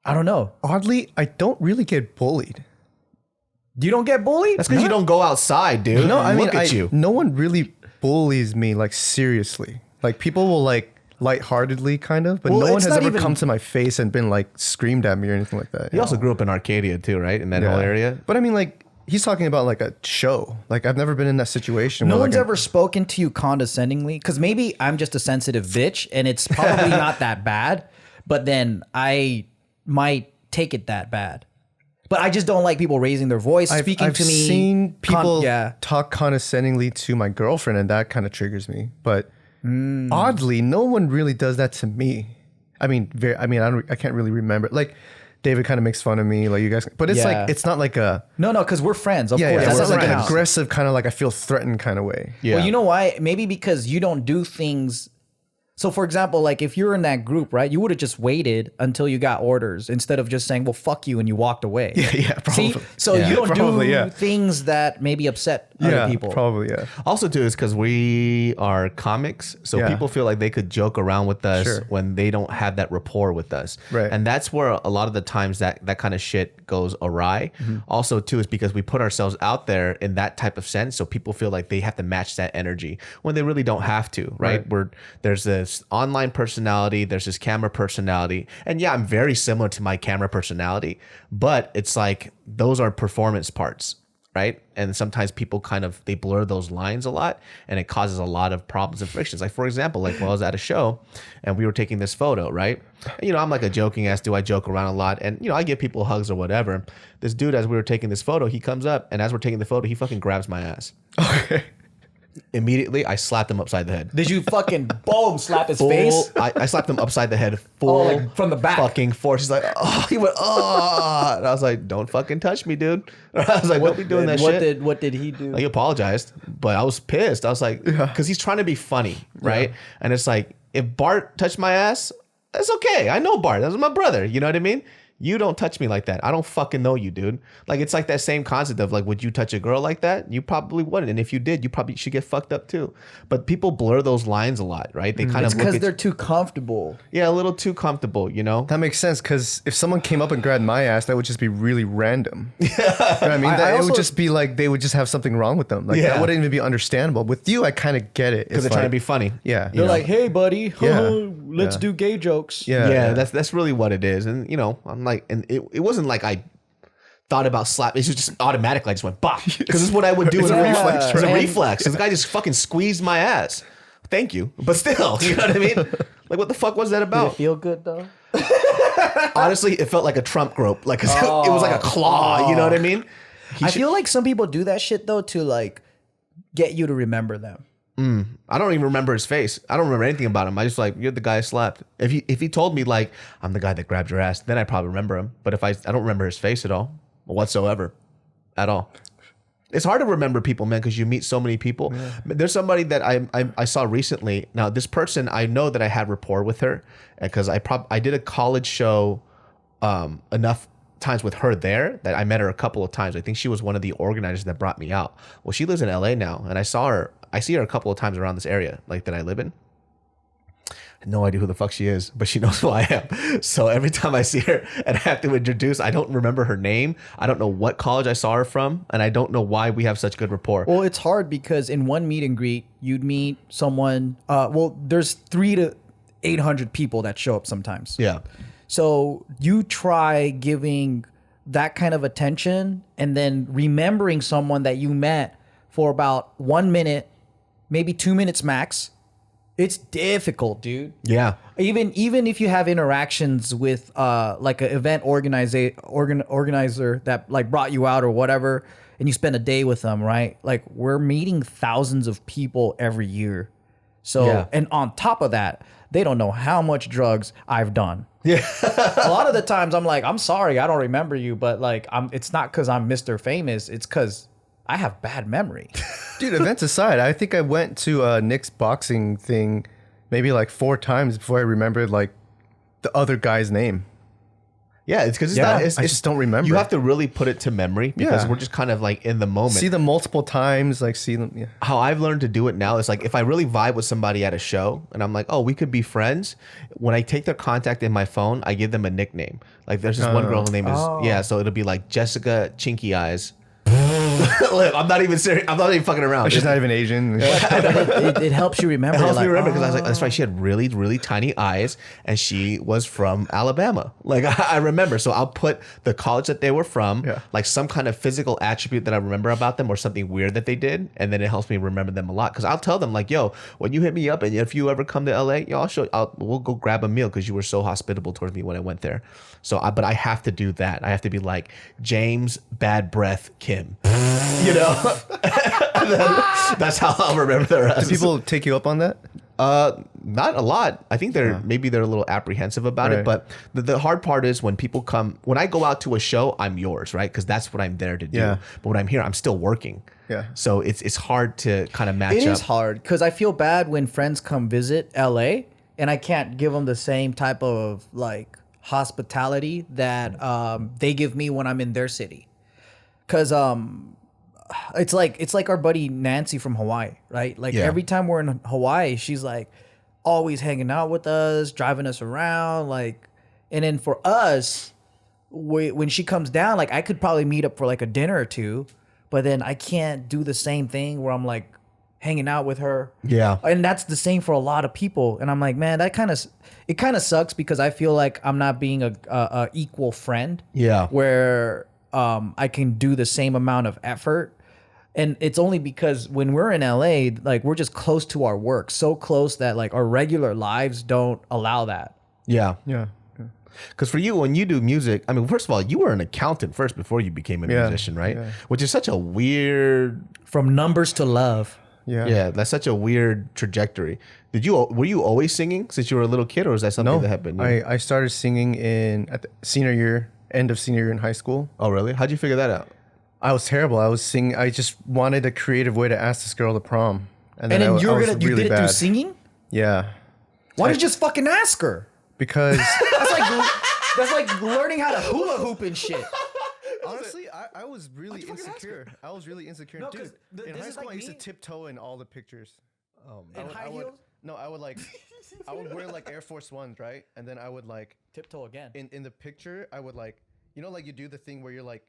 I don't know. Oddly, I don't really get bullied. You don't get bullied? That's because you don't go outside, dude. No, I mean, look at you. no one really bullies me like seriously. Like people will like lightheartedly kind of, but Well, no one it's has not ever even- come to my face and been like screamed at me or anything like that. You also grew up in Arcadia too, right? In that whole area. But I mean, like he's talking about like a show. Like I've never been in that situation. No where, one's like, ever spoken to you condescendingly, because maybe I'm just a sensitive bitch and it's probably not that bad, but then I might take it that bad. But I just don't like people raising their voice, speaking to me. I've seen people yeah. talk condescendingly to my girlfriend, and that kind of triggers me. But oddly, no one really does that to me. I mean, I can't really remember. Like David kind of makes fun of me, like you guys. But it's Yeah. like it's not like a No, because we're friends. Of course, yeah. that It's not doesn't like an count. aggressive kind of like I feel threatened kind of way. Yeah. Well, you know why? Maybe because you don't do things. So, for example, like if you're in that group, right, you would have just waited until you got orders instead of just saying, well, fuck you, and you walked away. Yeah, probably. See? So you don't Probably, do yeah. things that maybe upset other people. Probably, yeah. Also, too, is because we are comics, so Yeah. people feel like they could joke around with us Sure. when they don't have that rapport with us. Right. And that's where a lot of the times that kind of shit goes awry. Mm-hmm. Also, too, is because we put ourselves out there in that type of sense, so people feel like they have to match that energy when they really don't have to, right? There's this online personality, there's this camera personality, and yeah, I'm very similar to my camera personality, but it's like those are performance parts. Right. And sometimes people they blur those lines a lot, and it causes a lot of problems and frictions. Like, for example, like when I was at a show and we were taking this photo, right? You know, I'm like a joking ass, I joke around a lot. And, you know, I give people hugs or whatever. This dude, as we were taking this photo, he comes up, and as we're taking the photo, he fucking grabs my ass. Okay. Immediately, I slapped him upside the head. Did you fucking boom slap his Full, face? I slapped him upside the head full like from the back. fucking force. He's like, oh, he went, oh. And I was like, don't fucking touch me, dude. I was like, don't be doing that shit. What did he do? He apologized, but I was pissed. I was like, because he's trying to be funny, right? And it's like, if Bart touched my ass, that's okay. I know Bart. That's my brother. You know what I mean? You don't touch me like that. I don't fucking know you, dude. Like, it's like that same concept of like, would you touch a girl like that? You probably wouldn't. And if you did, you probably should get fucked up too. But people blur those lines a lot, right? They kind It's of look because at, they're too comfortable. yeah, a little too comfortable, you know? That makes sense because if someone came up and grabbed my ass, that would just be really random. You know what I mean? It also- would just be like they would just have something wrong with them. Like Yeah. that wouldn't even be understandable. With you, I kind of get it. Because they're trying to be funny. Yeah. They're like, hey, buddy, Yeah. let's Yeah. do gay jokes. Yeah. Yeah, that's really what it is. And, you know, I'm like, and it wasn't like I thought about slap. It was just automatically. I just went, bah. Because this is what I would do It's in a a reflex. reflex, It's a right? reflex. So the guy just fucking squeezed my ass. Thank you. But still, you know what I mean? Like, what the fuck was that Did it about? feel good though? Honestly, it felt like a Trump grope. Like, it was like a claw. You know what I mean? I feel like some people do that shit though to like get you to remember them. I don't even remember his face. I don't remember anything about him. I just like, you're the guy I slapped. If he told me like, I'm the guy that grabbed your ass, then I probably remember him. But if I don't remember his face at all, whatsoever, at all. It's hard to remember people, man, because you meet so many people. Yeah. There's somebody that I saw recently. Now, this person, I know that I had rapport with her because I did a college show enough times with her there that I met her a couple of times. I think she was one of the organizers that brought me out. Well, she lives in LA now, and I see her a couple of times around this area, like that I live in. I have no idea who the fuck she is, but she knows who I am. So every time I see her and I have to introduce, I don't remember her name. I don't know what college I saw her from, and I don't know why we have such good rapport. Well, it's hard because in one meet and greet, you'd meet someone. There's 300 to 800 people that show up sometimes. Yeah. So you try giving that kind of attention and then remembering someone that you met for about 1 minute, maybe 2 minutes max. It's difficult, dude. Yeah. Even if you have interactions with like an event organizer that like brought you out or whatever, and you spend a day with them, right? Like we're meeting thousands of people every year. So, Yeah. and on top of that, they don't know how much drugs I've done. Yeah. A lot of the times I'm like, I'm sorry, I don't remember you, but like it's not because I'm Mr. Famous, it's because I have bad memory. Dude, events aside, I think I went to Nick's boxing thing maybe like 4 times before I remembered like the other guy's name. Yeah, it's because I just don't remember. You have to really put it to memory because Yeah. we're just kind of like in the moment. See them multiple times, like see them. Yeah. How I've learned to do it now is like if I really vibe with somebody at a show and I'm like, oh, we could be friends. When I take their contact in my phone, I give them a nickname. Like there's this one girl, her name is so it'll be like Jessica Chinky Eyes. Look, I'm not even serious. I'm not even fucking around. She's not even Asian. It helps you remember. It helps You're me like, remember because I was like, that's right. She had really, really tiny eyes, and she was from Alabama. Like I remember, so I'll put the college that they were from, like some kind of physical attribute that I remember about them, or something weird that they did, and then it helps me remember them a lot. Because I'll tell them like, yo, when you hit me up, and if you ever come to LA, yo, we'll go grab a meal because you were so hospitable towards me when I went there. So, but I have to do that. I have to be like James Bad Breath Kim. You know, that's how I'll remember the rest. Do people take you up on that? Not a lot. I think they're a little apprehensive about it. But the hard part is when people come. When I go out to a show, I'm yours, right? Because that's what I'm there to do. Yeah. But when I'm here, I'm still working. Yeah. So it's hard to kind of match up. It is hard because I feel bad when friends come visit LA and I can't give them the same type of like hospitality that they give me when I'm in their city. Because it's like our buddy Nancy from Hawaii, right? Like every time we're in Hawaii, she's like always hanging out with us, driving us around, like. And then for us, when she comes down, like I could probably meet up for like a dinner or two, but then I can't do the same thing where I'm like hanging out with her. Yeah. And that's the same for a lot of people. And I'm like, man, it kind of sucks because I feel like I'm not being a equal friend. Yeah. Where I can do the same amount of effort. And it's only because when we're in LA, like we're just close to our work, so close that like our regular lives don't allow that. Yeah. Yeah. Because for you, when you do music, I mean, first of all, you were an accountant first before you became a musician, right? Yeah. Which is such a weird. From numbers to love. Yeah. Yeah, that's such a weird trajectory. Were you always singing since you were a little kid, or was that something that happened? I started singing at the end of senior year in high school. Oh, really? How'd you figure that out? I was terrible. I was singing. I just wanted a creative way to ask this girl to prom, And then you did it through singing? Yeah. Why don't you just fucking ask her? Because That's like learning how to hula hoop and shit. honestly, I was really insecure. I was really insecure. No, Dude, 'cause in this high is school, like I used to me. tiptoe in all the pictures. In high heels? No, I would like, I would wear like Air Force Ones, right? And then I would like, Tiptoe again. in the picture, I would like, you know, like you do the thing where you're like,